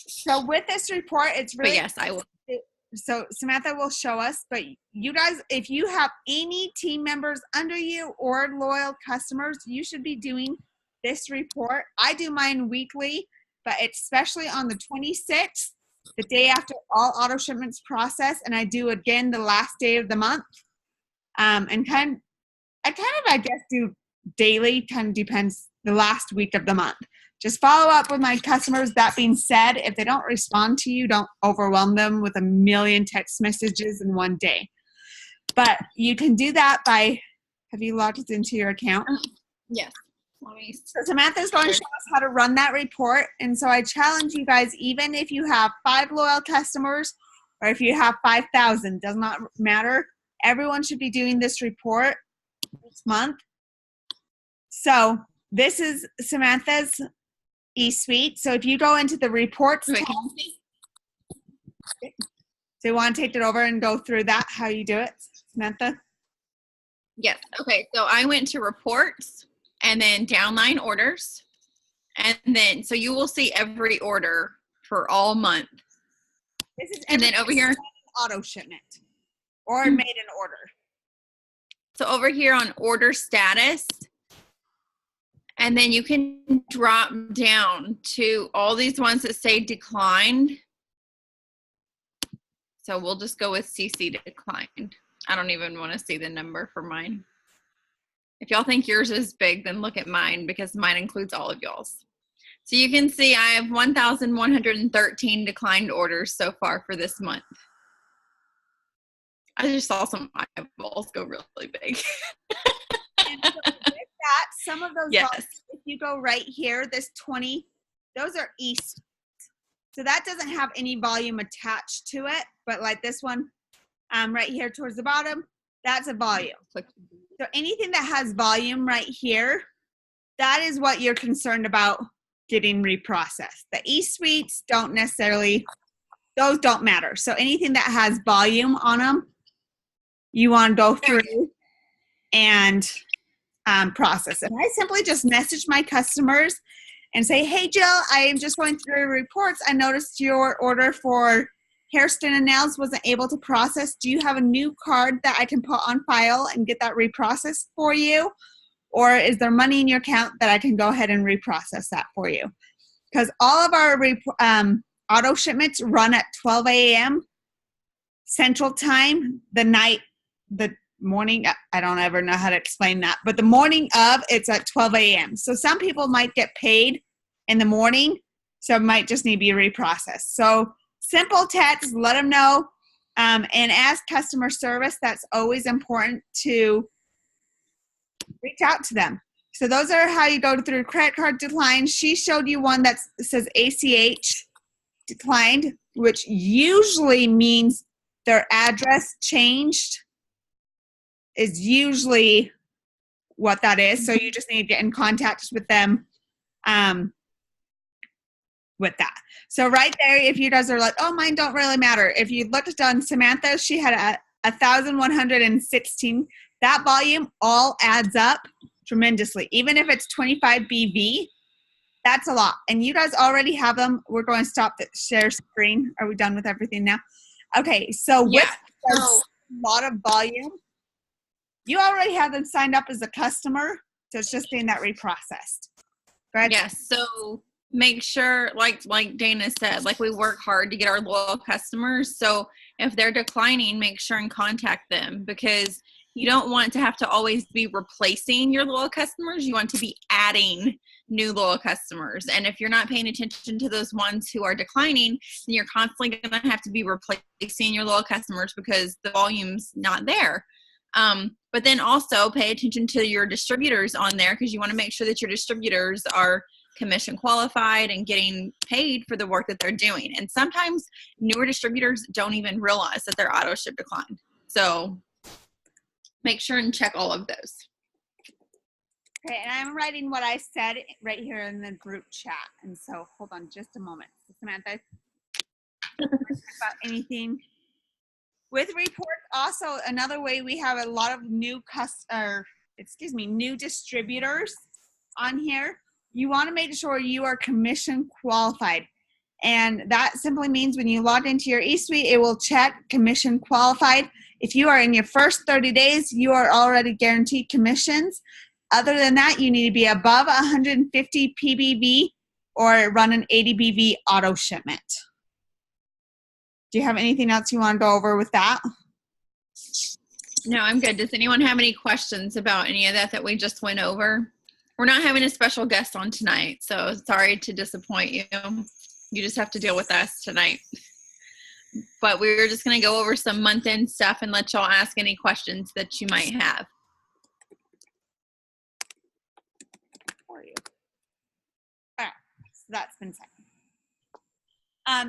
So with this report, it's really, but yes, I will. So Samantha will show us, but you guys, if you have any team members under you or loyal customers, you should be doing this report. I do mine weekly, but especially on the 26th, the day after all auto shipments process, and I do again the last day of the month. And I guess do daily, kind of depends the last week of the month. Just follow up with my customers. That being said, if they don't respond to you, don't overwhelm them with a million text messages in one day. But you can do that by, have you logged into your account? Yes. So Samantha's going to show us how to run that report. And so I challenge you guys, even if you have 5 loyal customers or if you have 5,000, does not matter. Everyone should be doing this report this month. So this is Samantha's eSuite. So if you go into the reports tab, so you want to take it over and go through that, how you do it, Samantha? Yes. Okay. So I went to reports and then downline orders. And then, so you will see every order for all month. This is and then over here, auto shipment or made an order. So over here on order status, and then you can drop down to all these ones that say declined. So we'll just go with CC declined. I don't even want to see the number for mine. If y'all think yours is big, then look at mine because mine includes all of y'all's. So you can see I have 1,113 declined orders so far for this month. I just saw some eyeballs go really big. And so with that, some of those yes. volumes, if you go right here, this 20, those are east. So that doesn't have any volume attached to it, but like this one right here towards the bottom, that's a volume. So anything that has volume right here, that is what you're concerned about getting reprocessed. The eSuites don't necessarily, those don't matter. So anything that has volume on them, you want to go through and process it. I simply just message my customers and say, hey, Jill, I am just going through reports. I noticed your order for hair, skin, and nails wasn't able to process. Do you have a new card that I can put on file and get that reprocessed for you? Or is there money in your account that I can go ahead and reprocess that for you? Because all of our auto shipments run at 12 a.m. Central Time, the morning, I don't ever know how to explain that, but the morning of, it's at 12 a.m. So some people might get paid in the morning, so it might just need to be reprocessed. So simple text, let them know. And as customer service, that's always important to reach out to them. So those are how you go through credit card decline. She showed you one that says ACH declined, which usually means their address changed is usually what that is. So you just need to get in contact with them with that. So right there, if you guys are like, oh, mine don't really matter. If you looked on Samantha, she had 1,116. That volume all adds up tremendously. Even if it's 25 BV, that's a lot. And you guys already have them. We're going to stop the share screen. Are we done with everything now? Okay, so with a lot of volume, you already have them signed up as a customer, so it's just being that reprocessed. Go ahead. Yes, so make sure, like Dana said, like we work hard to get our loyal customers. So if they're declining, make sure and contact them because you don't want to have to always be replacing your loyal customers. You want to be adding new loyal customers. And if you're not paying attention to those ones who are declining, then you're constantly going to have to be replacing your loyal customers because the volume's not there. But then also pay attention to your distributors on there because you want to make sure that your distributors are commission qualified and getting paid for the work that they're doing. And sometimes newer distributors don't even realize that their auto ship declined. So make sure and check all of those. Okay, and I'm writing what I said right here in the group chat. And so hold on just a moment. Samantha, about anything? With reports, also another way we have a lot of new new distributors on here. You want to make sure you are commission qualified. And that simply means when you log into your eSuite, it will check commission qualified. If you are in your first 30 days, you are already guaranteed commissions. Other than that, you need to be above 150 PBV or run an 80 BV auto shipment. Do you have anything else you want to go over with that? No, I'm good. Does anyone have any questions about any of that we just went over? We're not having a special guest on tonight, so sorry to disappoint you. You just have to deal with us tonight. But we were just going to go over some month-end stuff and let y'all ask any questions that you might have. For you. All right, so that's been said.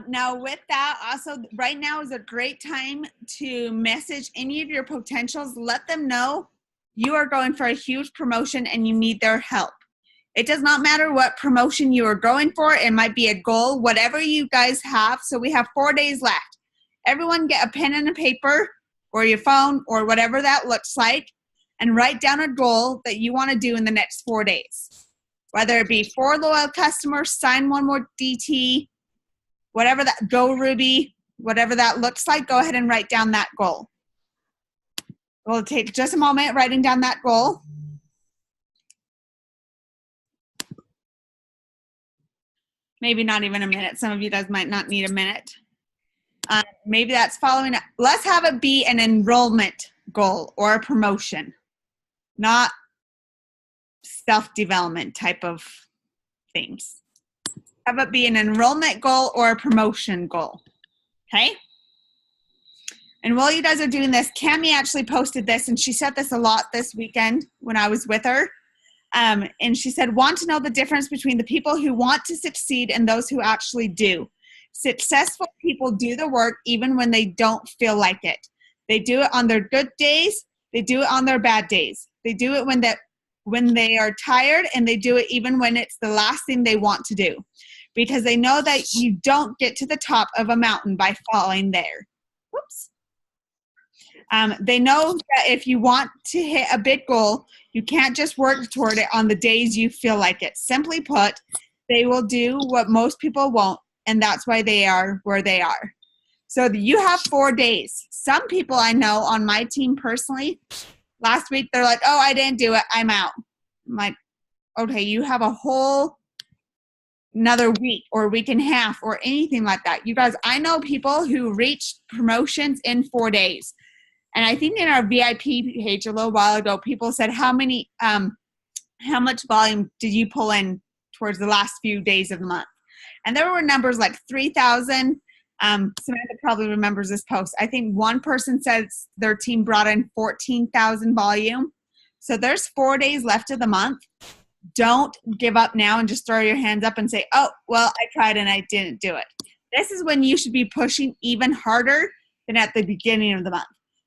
Now with that, also right now is a great time to message any of your potentials. Let them know you are going for a huge promotion and you need their help. It does not matter what promotion you are going for. It might be a goal, whatever you guys have. So we have 4 days left. Everyone get a pen and a paper or your phone or whatever that looks like and write down a goal that you want to do in the next 4 days. Whether it be 4 loyal customers, sign 1 more DT, whatever that, go Ruby, whatever that looks like, go ahead and write down that goal. We'll take just a moment writing down that goal. Maybe not even a minute. Some of you guys might not need a minute. Maybe that's following up. Let's have it be an enrollment goal or a promotion, not self-development type of things. Have it be an enrollment goal or a promotion goal, okay? And while you guys are doing this, Cammie actually posted this, and she said this a lot this weekend when I was with her. And she said, want to know the difference between the people who want to succeed and those who actually do. Successful people do the work even when they don't feel like it. They do it on their good days. They do it on their bad days. They do it when they are tired, and they do it even when it's the last thing they want to do. Because they know that you don't get to the top of a mountain by falling there. Whoops. They know that if you want to hit a big goal, you can't just work toward it on the days you feel like it. Simply put, they will do what most people won't, and that's why they are where they are. So you have 4 days. Some people I know on my team personally, last week they're like, oh, I didn't do it, I'm out. I'm like, okay, you have a whole another week or week and a half or anything like that. You guys, I know people who reached promotions in 4 days. And I think in our VIP page a little while ago, people said, how much volume did you pull in towards the last few days of the month? And there were numbers like 3,000. Samantha probably remembers this post. I think one person says their team brought in 14,000 volume. So there's 4 days left of the month. Don't give up now and just throw your hands up and say, oh, well, I tried and I didn't do it. This is when you should be pushing even harder than at the beginning of the month.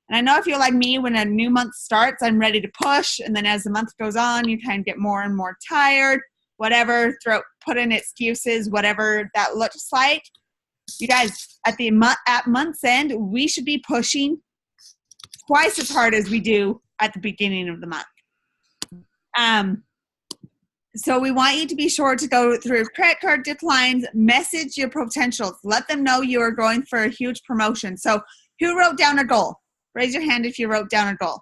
And I know if you're like me, when a new month starts, I'm ready to push. And then as the month goes on, you kind of get more and more tired, whatever, put in excuses, whatever that looks like. You guys, at month's end, we should be pushing twice as hard as we do at the beginning of the month. So we want you to be sure to go through credit card declines, message your potentials, let them know you are going for a huge promotion. So who wrote down a goal? Raise your hand if you wrote down a goal.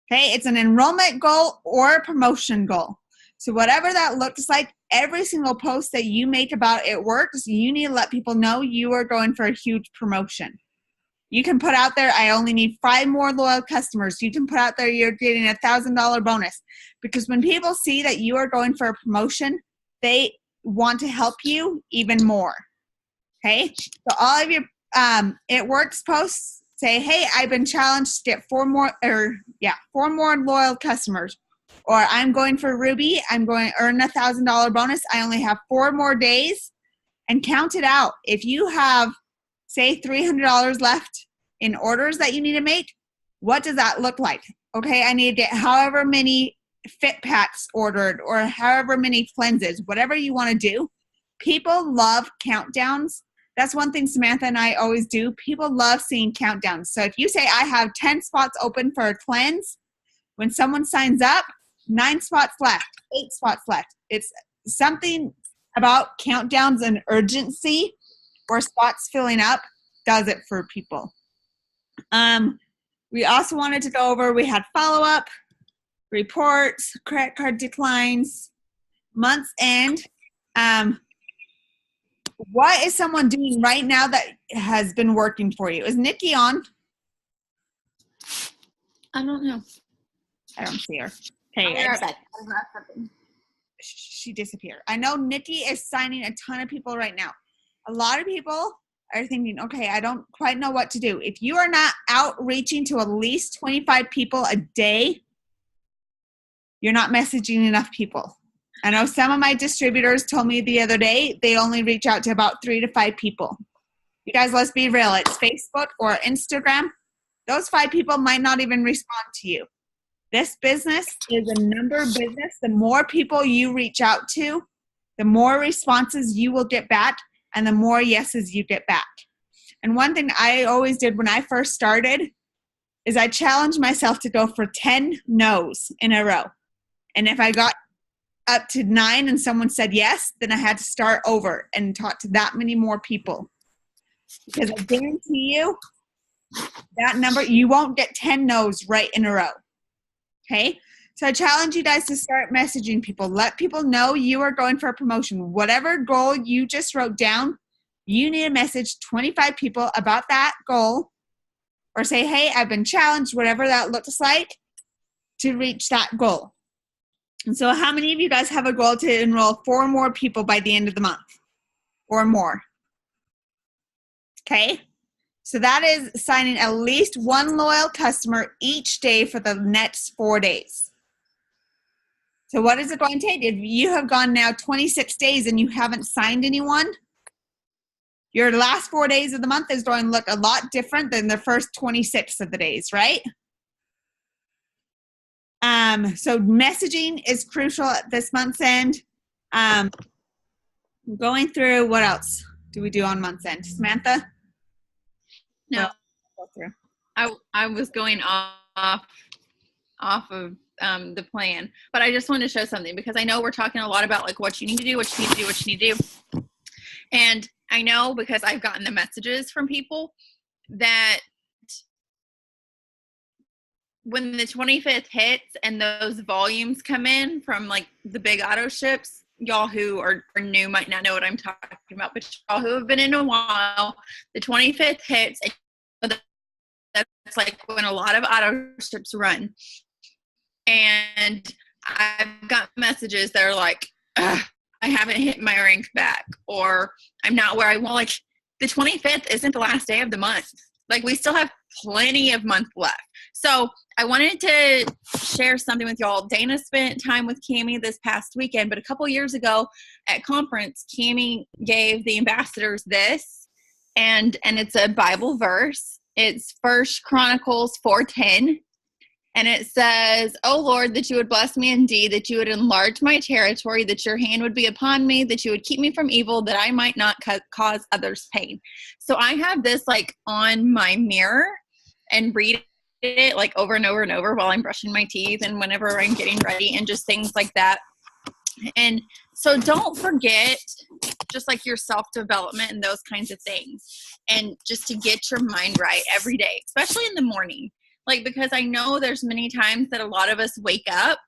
Okay, it's an enrollment goal or a promotion goal. So whatever that looks like, every single post that you make about it works, you need to let people know you are going for a huge promotion. You can put out there, I only need 5 more loyal customers. You can put out there, you're getting a $1,000 bonus. Because when people see that you are going for a promotion, they want to help you even more. Okay, so all of your it works posts say, hey, I've been challenged to get 4 more loyal customers. Or I'm going for Ruby, I'm going to earn a $1,000 bonus. I only have 4 more days, and count it out. If you have, say, $300 left in orders that you need to make, what does that look like? Okay, I need to get however many fit packs ordered or however many cleanses, whatever you want to do. People love countdowns. That's one thing Samantha and I always do. People love seeing countdowns. So if you say, I have 10 spots open for a cleanse, when someone signs up, 9 spots left, 8 spots left. It's something about countdowns and urgency or spots filling up does it for people. We also wanted to go over, we had follow-up, reports, credit card declines, month's end. What is someone doing right now that has been working for you? Is Nikki on? I don't know. I don't see her. Okay, she disappeared. I know Nikki is signing a ton of people right now. A lot of people are thinking, okay, I don't quite know what to do. If you are not outreaching to at least 25 people a day, you're not messaging enough people. I know some of my distributors told me the other day they only reach out to about 3 to 5 people. You guys, let's be real. It's Facebook or Instagram. Those 5 people might not even respond to you. This business is a number business. The more people you reach out to, the more responses you will get back and the more yeses you get back. And one thing I always did when I first started is I challenged myself to go for 10 no's in a row. And if I got up to 9 and someone said yes, then I had to start over and talk to that many more people. Because I guarantee you that number, you won't get 10 no's right in a row. Okay? So I challenge you guys to start messaging people. Let people know you are going for a promotion. Whatever goal you just wrote down, you need to message 25 people about that goal or say, hey, I've been challenged, whatever that looks like, to reach that goal. And so how many of you guys have a goal to enroll 4 more people by the end of the month or more? Okay? So that is signing at least 1 loyal customer each day for the next 4 days. So what is it going to take? If you have gone now 26 days and you haven't signed anyone, your last 4 days of the month is going to look a lot different than the first 26 of the days, right? So messaging is crucial at this month's end. Going through, what else do we do on month's end? Samantha? No, Go through. I was going off of the plan, but I just wanted to show something because I know we're talking a lot about like what you need to do, what you need to do, what you need to do. And I know because I've gotten the messages from people that when the 25th hits and those volumes come in from like the big auto ships, y'all who are new might not know what I'm talking about, but y'all who have been in a while, the 25th hits, and that's like when a lot of auto ships run. And I've got messages that are like, I haven't hit my rank back, or I'm not where I want. Like the 25th isn't the last day of the month. Like we still have plenty of month left. So I wanted to share something with y'all. Dana spent time with Cammie this past weekend, but a couple years ago at conference, Cammie gave the ambassadors this, and it's a Bible verse. It's 1 Chronicles 4:10. And it says, "O Lord, that you would bless me indeed, that you would enlarge my territory, that your hand would be upon me, that you would keep me from evil, that I might not cause others pain." So I have this like on my mirror and read it like over and over and over while I'm brushing my teeth and whenever I'm getting ready and just things like that. And so don't forget just like your self-development and those kinds of things. And just to get your mind right every day, especially in the morning. Like, because I know there's many times that a lot of us wake up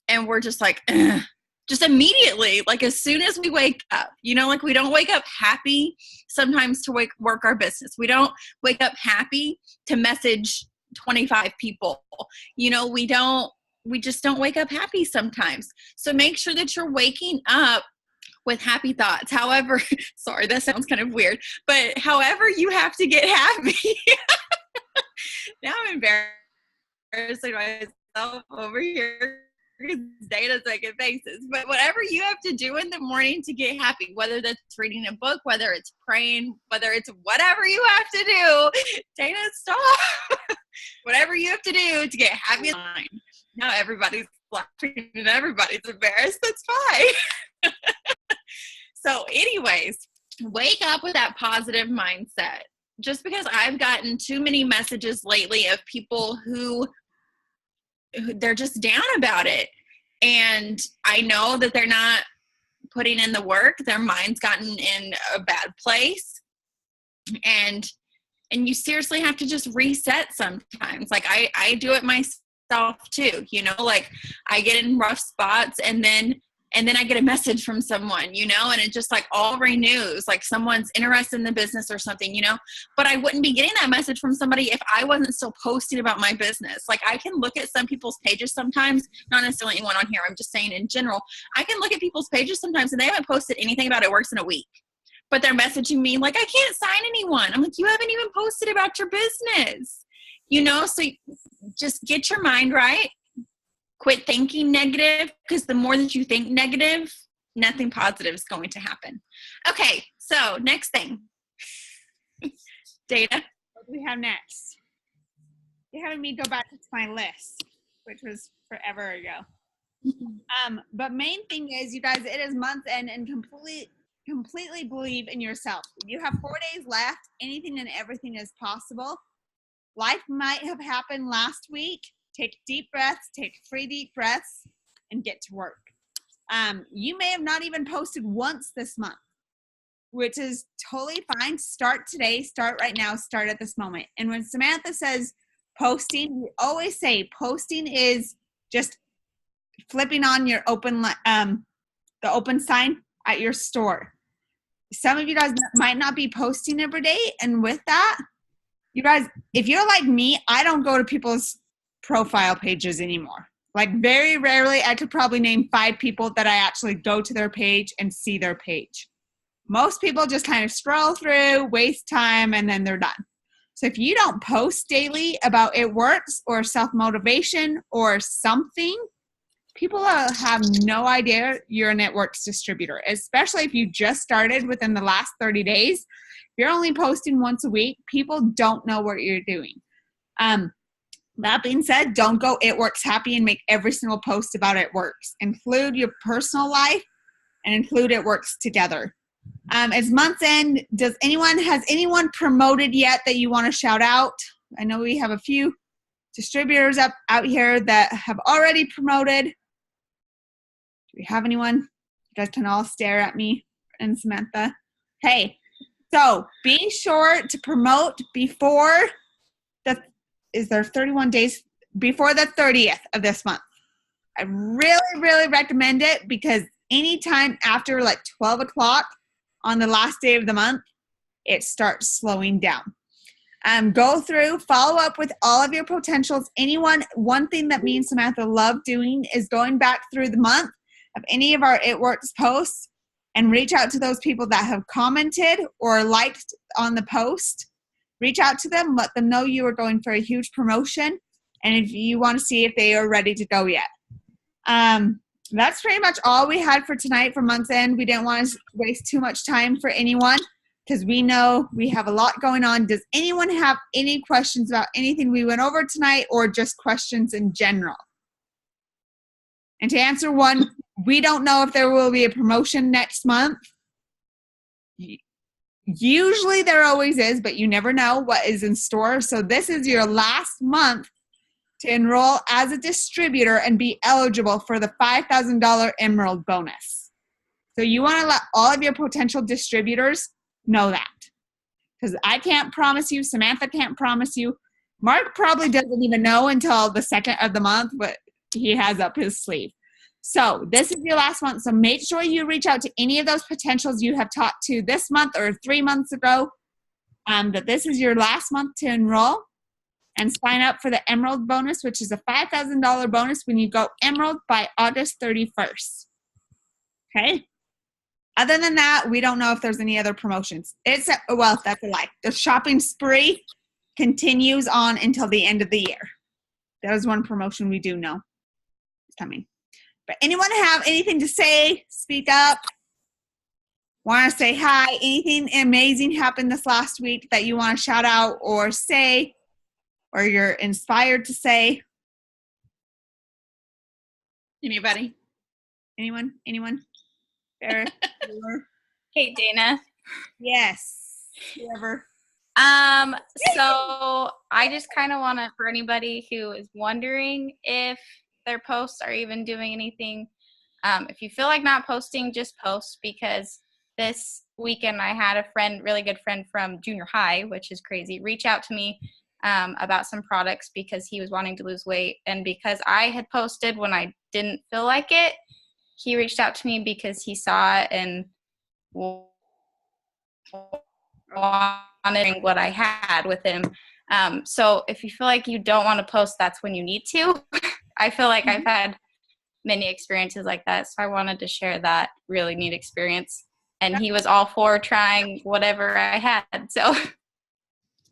and we're just like, ugh, just immediately, like as soon as we wake up, you know, like we don't wake up happy sometimes to work our business. We don't wake up happy to message 25 people. You know, we just don't wake up happy sometimes. So make sure that you're waking up with happy thoughts. However, sorry, that sounds kind of weird, but however you have to get happy. Now I'm embarrassing myself over here because Dana's making faces. But whatever you have to do in the morning to get happy, whether that's reading a book, whether it's praying, whether it's whatever you have to do, Dana, stop. Whatever you have to do to get happy. Now everybody's laughing and everybody's embarrassed. That's fine. So anyways, wake up with that positive mindset. Just because I've gotten too many messages lately of people who they're just down about it. And I know that they're not putting in the work, their mind's gotten in a bad place. And you seriously have to just reset sometimes. Like I do it myself too, you know, like I get in rough spots and then I get a message from someone, you know, and it just like all renews, like someone's interested in the business or something, you know, but I wouldn't be getting that message from somebody if I wasn't still posting about my business. Like I can look at some people's pages sometimes, not necessarily anyone on here, I'm just saying in general, I can look at people's pages sometimes and they haven't posted anything about It Works in a week, but they're messaging me like, I can't sign anyone. I'm like, you haven't even posted about your business, you know? So just get your mind right. Quit thinking negative, because the more that you think negative, nothing positive is going to happen. Okay, so next thing. Data. What do we have next? You're having me go back to my list, which was forever ago. But main thing is, you guys, it is month end, and completely believe in yourself. You have 4 days left. Anything and everything is possible. Life might have happened last week. Take deep breaths, take 3 deep breaths, and get to work. You may have not even posted once this month, which is totally fine. Start today, start right now, start at this moment. And when Samantha says posting, we always say posting is just flipping on your the open sign at your store. Some of you guys might not be posting every day, and with that, you guys, if you're like me, I don't go to people's profile pages anymore. Like very rarely, I could probably name 5 people that I actually go to their page and see their page. Most people just kind of scroll through, waste time, and then they're done. So if you don't post daily about It Works or self-motivation or something, people have no idea you're an It Works distributor, especially if you just started within the last 30 days. If you're only posting once a week, people don't know what you're doing. That being said, don't go It Works happy and make every single post about It Works. Include your personal life and include It Works together. It's month's end. Has anyone promoted yet that you want to shout out? I know we have a few distributors out here that have already promoted. Do we have anyone? You guys can all stare at me and Samantha. Hey, so be sure to promote before is there 31 days before the 30th of this month. I really, really recommend it, because anytime after like 12 o'clock on the last day of the month, it starts slowing down. Go through, follow up with all of your potentials. One thing that me and Samantha love doing is going back through the month of any of our It Works posts and reach out to those people that have commented or liked on the post. Reach out to them, let them know you are going for a huge promotion, and if you want to see if they are ready to go yet. That's pretty much all we had for tonight for month's end. We didn't want to waste too much time for anyone, because we know we have a lot going on. Does anyone have any questions about anything we went over tonight, or just questions in general? And to answer one, we don't know if there will be a promotion next month. Usually there always is, but you never know what is in store. So this is your last month to enroll as a distributor and be eligible for the $5,000 Emerald bonus. So you want to let all of your potential distributors know that. Because I can't promise you, Samantha can't promise you. Mark probably doesn't even know until the 2nd of the month what he has up his sleeve. So this is your last month. So make sure you reach out to any of those potentials you have talked to this month or 3 months ago, that this is your last month to enroll, and sign up for the Emerald bonus, which is a $5,000 bonus when you go Emerald by August 31st. Okay? Other than that, we don't know if there's any other promotions. That's a lie. The shopping spree continues on until the end of the year. That is one promotion we do know is coming. But anyone have anything to say? Speak up. Want to say hi? Anything amazing happened this last week that you want to shout out or say, or you're inspired to say? Anybody? Anyone? Barrett? Hey, Dana. Yes. Whoever. So I just kind of want to, for anybody who is wondering if their posts are even doing anything, If you feel like not posting, just post, because this weekend I had a friend, really good friend from junior high, which is crazy, reach out to me about some products because he was wanting to lose weight. And because I had posted when I didn't feel like it, he reached out to me because he saw it and wanted what I had with him. So if you feel like you don't want to post, that's when you need to. I feel like I've had many experiences like that, so I wanted to share that really neat experience. And he was all for trying whatever I had. So.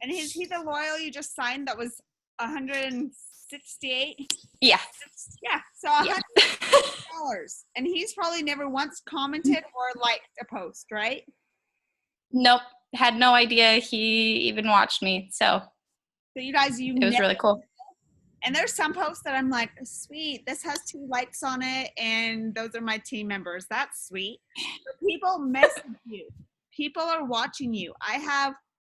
And is he the loyal you just signed that was 168? Yeah. Yeah. So $100. And he's probably never once commented or liked a post, right? Nope. Had no idea he even watched me. So you guys, it was really cool. And there's some posts that I'm like, sweet, this has 2 likes on it, and those are my team members. That's sweet. But people message you. People are watching you. I have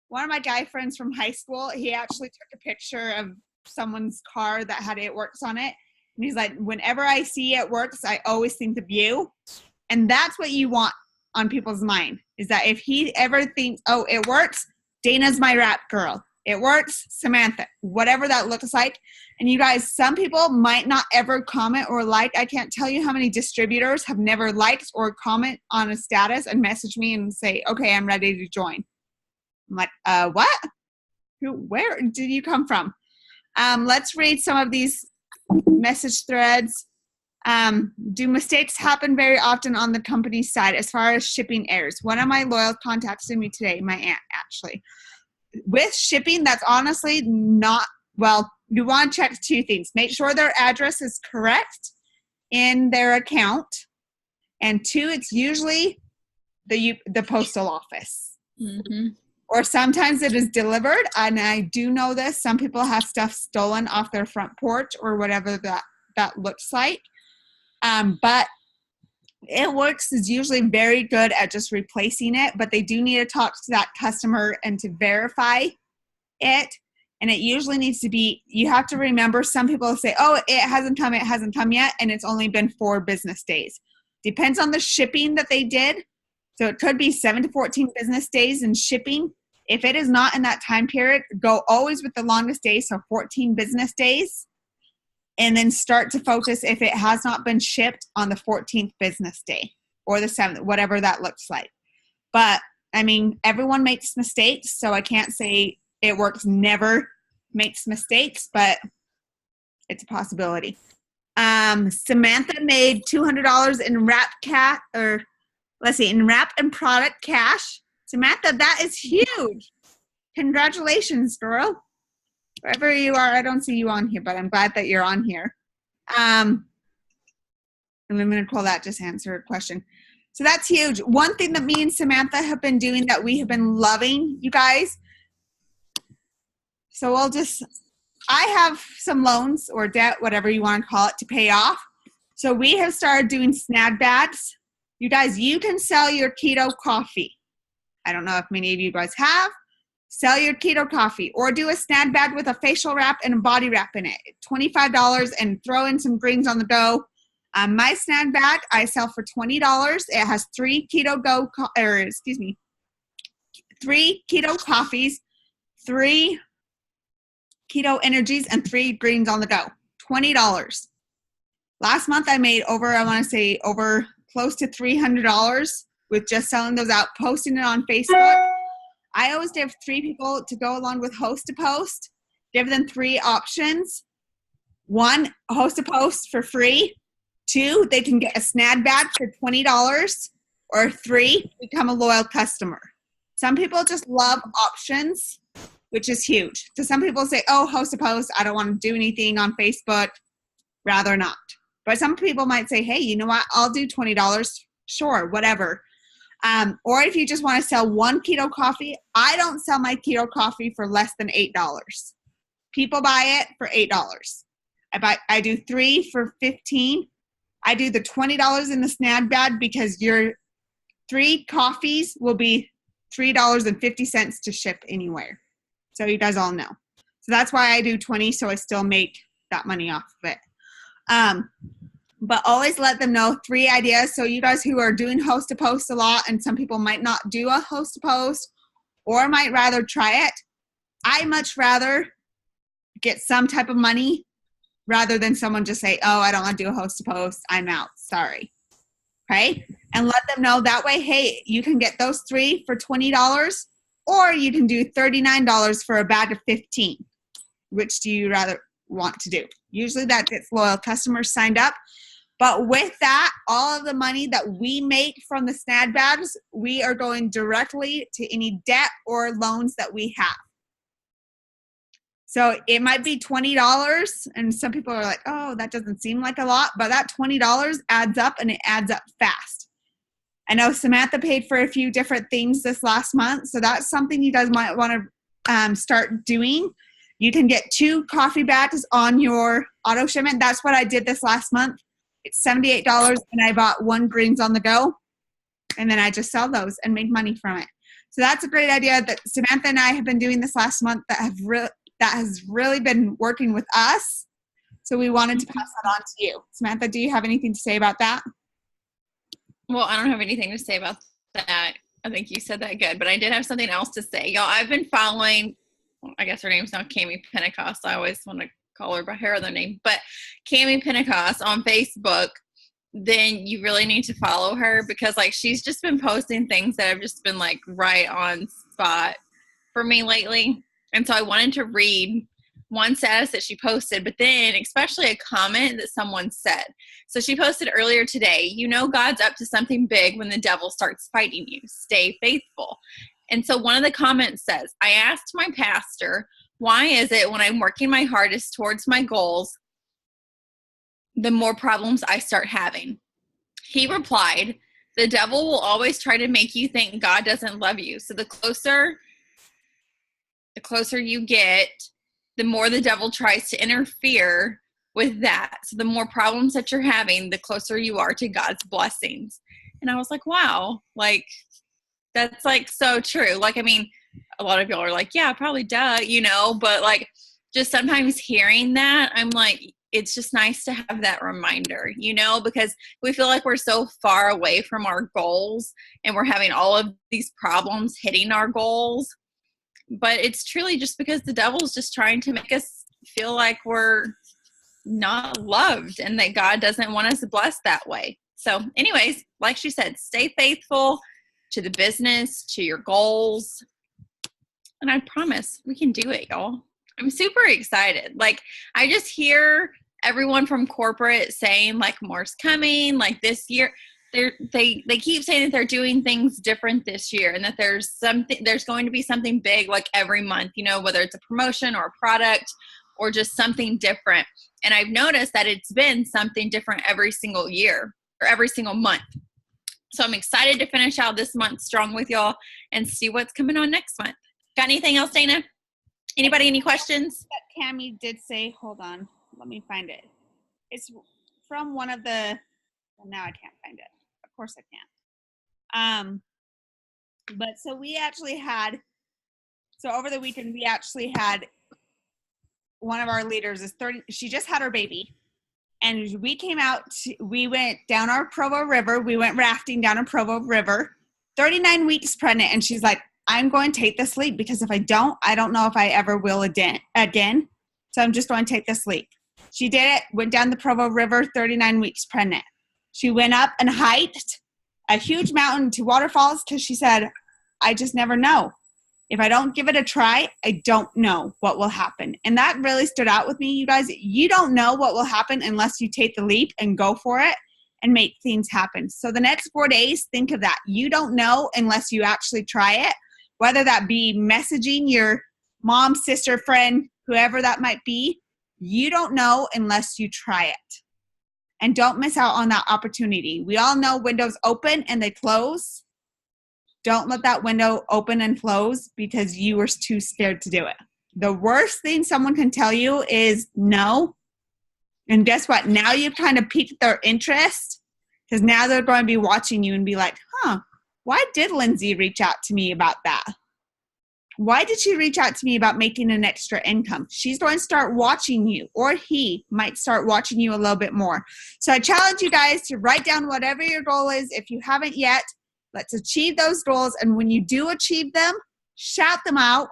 one of my guy friends from high school. He actually took a picture of someone's car that had It Works on it. And he's like, whenever I see It Works, I always think of you. And that's what you want on people's mind, is that if he ever thinks, oh, It Works, Dana's my rap girl. It Works, Samantha, whatever that looks like. And you guys, some people might not ever comment or like. I can't tell you how many distributors have never liked or comment on a status and message me and say, okay, I'm ready to join. I'm like, what? Where did you come from? Let's read some of these message threads. Do mistakes happen very often on the company's side as far as shipping errors? One of my loyal contacted me today, my aunt actually. With shipping, that's honestly not, well, you want to check 2 things. Make sure their address is correct in their account. And 2, it's usually the postal office. Mm-hmm. Or sometimes it is delivered. And I do know this. Some people have stuff stolen off their front porch or whatever that looks like. But It Works is usually very good at just replacing it, but they do need to talk to that customer and to verify it. And it usually needs to be, you have to remember, some people say, oh, it hasn't come yet, and it's only been 4 business days. Depends on the shipping that they did. So it could be 7 to 14 business days in shipping. If it is not in that time period, go always with the longest day, so 14 business days. And then start to focus if it has not been shipped on the 14th business day or the 7th, whatever that looks like. But, I mean, everyone makes mistakes, so I can't say It Works never makes mistakes, but it's a possibility. Samantha made $200 in in wrap and product cash. Samantha, that is huge. Congratulations, girl. Wherever you are, I don't see you on here, but I'm glad that you're on here. And I'm going to call that just answer a question. So that's huge. One thing that me and Samantha have been doing that we have been loving, you guys. So I have some loans or debt, whatever you want to call it, to pay off. So we have started doing snag bags. You guys, you can sell your keto coffee. I don't know if many of you guys have. Sell your keto coffee or do a snag bag with a facial wrap and a body wrap in it. $25 and throw in some greens on the go. My snag bag I sell for $20. It has 3 keto coffees, 3 keto energies, and 3 greens on the go. $20. Last month I made over close to $300 with just selling those out, posting it on Facebook. I always give 3 people to go along with host a post. Give them 3 options. 1, host a post for free. 2, they can get a snag bag for $20. Or 3, become a loyal customer. Some people just love options, which is huge. So some people say, oh, host a post. I don't want to do anything on Facebook. Rather not. But some people might say, hey, you know what? I'll do $20. Sure, whatever. Or if you just want to sell 1 keto coffee, I don't sell my keto coffee for less than $8. People buy it for $8. I do 3 for $15. I do the $20 in the snag bag because your 3 coffees will be $3.50 to ship anywhere. So you guys all know. So that's why I do 20, so I still make that money off of it. but always let them know 3 ideas. So you guys who are doing host to post a lot, and some people might not do a host to post or might rather try it. I much rather get some type of money rather than someone just say, oh, I don't want to do a host to post. I'm out. Sorry. Okay. And let them know that way, hey, you can get those 3 for $20 or you can do $39 for a bag of 15. Which do you rather want to do? Usually that gets loyal customers signed up. But with that, all of the money that we make from the snad bags, we are going directly to any debt or loans that we have. So it might be $20, and some people are like, oh, that doesn't seem like a lot, but that $20 adds up, and it adds up fast. I know Samantha paid for a few different things this last month, so that's something you guys might want to start doing. You can get 2 coffee bags on your auto shipment. That's what I did this last month. It's $78, and I bought 1 Greens on the Go, and then I just sell those and make money from it. So that's a great idea that Samantha and I have been doing this last month that has really been working with us. So we wanted to pass that on to you. Samantha, do you have anything to say about that? Well, I don't have anything to say about that. I think you said that good, but I did have something else to say. Y'all, I've been following, I guess her name's now Cami Pentecost. I always want to call her by her other name, but Cami Pentecost on Facebook. Then you really need to follow her because like she's just been posting things that have just been like right on spot for me lately. And so I wanted to read one status that she posted, but then especially a comment that someone said. So she posted earlier today, you know God's up to something big when the devil starts fighting you. Stay faithful. And so one of the comments says, I asked my pastor, why is it when I'm working my hardest towards my goals, the more problems I start having? He replied, the devil will always try to make you think God doesn't love you. So the closer you get, the more the devil tries to interfere with that. So the more problems that you're having, the closer you are to God's blessings. And I was like, wow, like that's like so true. Like, I mean, a lot of y'all are like, yeah, probably duh, you know, but like just sometimes hearing that, I'm like, it's just nice to have that reminder, you know, because we feel like we're so far away from our goals and we're having all of these problems hitting our goals. But it's truly just because the devil's just trying to make us feel like we're not loved and that God doesn't want us blessed that way. So anyways, like she said, stay faithful to the business, to your goals. And I promise we can do it, y'all. I'm super excited. Like I just hear everyone from corporate saying like more's coming, like this year. They keep saying that they're doing things different this year and that there's going to be something big like every month, you know, whether it's a promotion or a product or just something different. And I've noticed that it's been something different every single year or every single month. So I'm excited to finish out this month strong with y'all and see what's coming on next month. Got anything else, Dana? Anybody, any questions? That Cammie did say, hold on, let me find it. It's from one of the, well, now I can't find it. Of course I can't. But so we actually had, so over the weekend, we actually had one of our leaders is 30, she just had her baby. And we came out, we went down our Provo River. We went rafting down our Provo River, 39 weeks pregnant. And she's like, I'm going to take this leap because if I don't know if I ever will again. So I'm just going to take this leap. She did it, went down the Provo River, 39 weeks pregnant. She went up and hiked a huge mountain to waterfalls because she said, I just never know. If I don't give it a try, I don't know what will happen. And that really stood out with me, you guys. You don't know what will happen unless you take the leap and go for it and make things happen. So the next 4 days, think of that. You don't know unless you actually try it, whether that be messaging your mom, sister, friend, whoever that might be. You don't know unless you try it. And don't miss out on that opportunity. We all know windows open and they close. Don't let that window open and close because you were too scared to do it. The worst thing someone can tell you is no. And guess what? Now you've kind of piqued their interest because now they're going to be watching you and be like, why did Lindsay reach out to me about that? Why did she reach out to me about making an extra income? She's going to start watching you, or he might start watching you a little bit more. So I challenge you guys to write down whatever your goal is. If you haven't yet, let's achieve those goals. And when you do achieve them, shout them out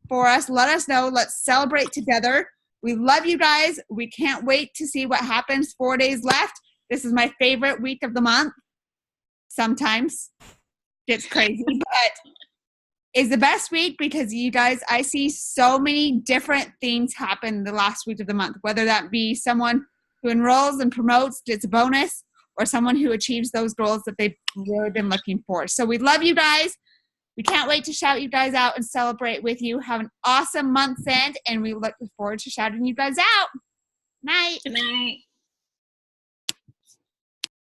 for us. Let us know. Let's celebrate together. We love you guys. We can't wait to see what happens. 4 days left. This is my favorite week of the month. Sometimes it's crazy, but is the best week because you guys, I see so many different things happen the last week of the month, whether that be someone who enrolls and promotes, gets a bonus, or someone who achieves those goals that they've really been looking for. So we love you guys. We can't wait to shout you guys out and celebrate with you. Have an awesome month's end, and we look forward to shouting you guys out. Night. Good night.